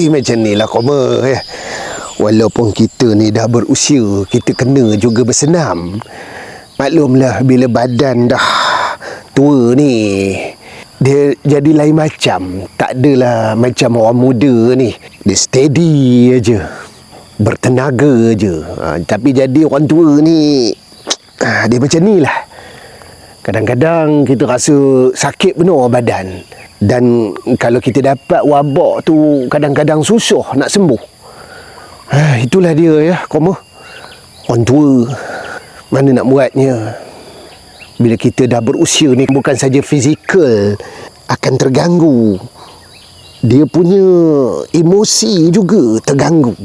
Macam ni lah Koma ya. Walaupun kita ni dah berusia, kita kena juga bersenam. Maklumlah bila badan dah tua ni, dia jadi lain macam. Tak adalah macam orang muda ni. Dia steady aja, bertenaga aja. Tapi jadi orang tua ni, dia macam ni lah. Kadang-kadang kita rasa sakit benar badan. Dan kalau kita dapat wabak tu, kadang-kadang susah nak sembuh. Itulah dia ya, Koma. Orang tua, mana nak buatnya. Bila kita dah berusia ni, bukan saja fizikal akan terganggu, dia punya emosi juga terganggu.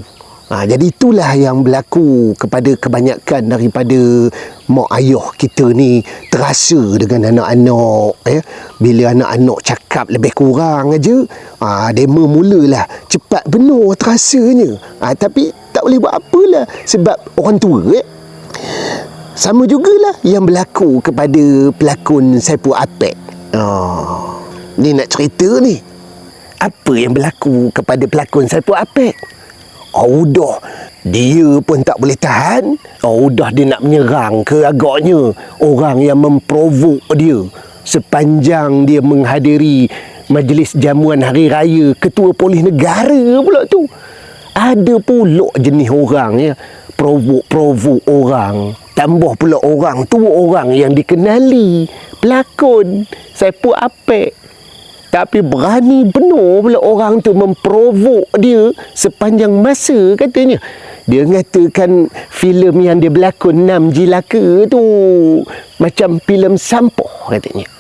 Jadi itulah yang berlaku kepada kebanyakan daripada mak ayah kita ni, terasa dengan anak-anak ya. Bila anak-anak cakap lebih kurang aja, dema mulalah cepat benar terasanya. Tapi tak boleh buat apalah sebab orang tua ya. Sama jugalah yang berlaku kepada pelakon Saipul Apek. Ni nak cerita ni. Apa yang berlaku kepada pelakon Saipul Apek? Dah dia pun tak boleh tahan. Dah dia nak menyerang ke agaknya orang yang memprovok dia sepanjang dia menghadiri majlis jamuan hari raya Ketua Polis Negara pula tu. Ada pula jenis orang ya, provok orang. Tambah pula orang tu orang yang dikenali, pelakon Saipul Apek. Tapi berani benar pula orang tu memprovok dia sepanjang masa katanya. Dia mengatakan filem yang dia berlakon 6 Jilaka tu macam filem sampah katanya.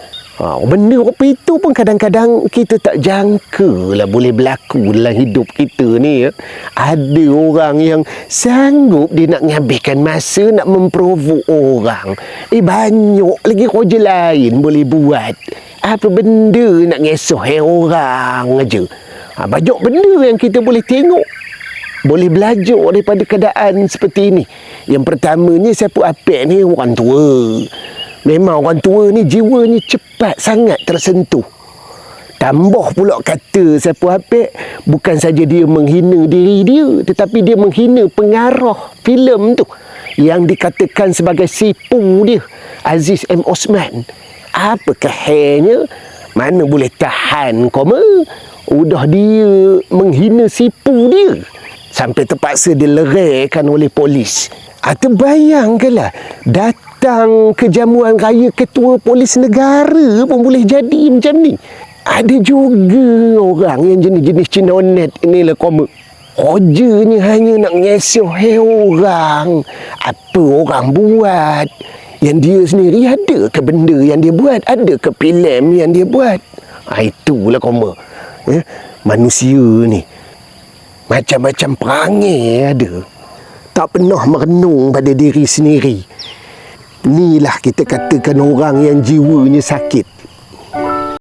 Benda apa itu pun kadang-kadang kita tak jangka lah boleh berlaku dalam hidup kita ni ya. Ada orang yang sanggup dia nak menghabiskan masa nak memprovok orang. Banyak lagi kerja lain boleh buat. Apa benda nak ngesoh orang aja. Banyak benda yang kita boleh tengok, boleh belajar daripada keadaan seperti ini. Yang pertamanya, Saipul Apek ni orang tua. Memang orang tua ni jiwanya cepat sangat tersentuh. Tambah pula kata Saipul Apek, bukan saja dia menghina diri dia, tetapi dia menghina pengarah filem tu yang dikatakan sebagai sipu dia, Aziz M. Osman. Apa kehenya? Mana boleh tahan Koma? Udah dia menghina sipu dia sampai terpaksa dileraikan oleh polis. Terbayangkanlah, datang ke jamuan raya Ketua Polis Negara pun boleh jadi macam ni. Ada juga orang yang jenis-jenis cinonet ni lah Koma. Kerjanya hanya nak ngesoh orang. Apa orang buat. Yang dia sendiri ada ke benda yang dia buat? Ada ke filem yang dia buat? Itulah Koma ya. Manusia ni macam-macam perangai ada. Tak pernah merenung pada diri sendiri. Inilah kita katakan orang yang jiwanya sakit.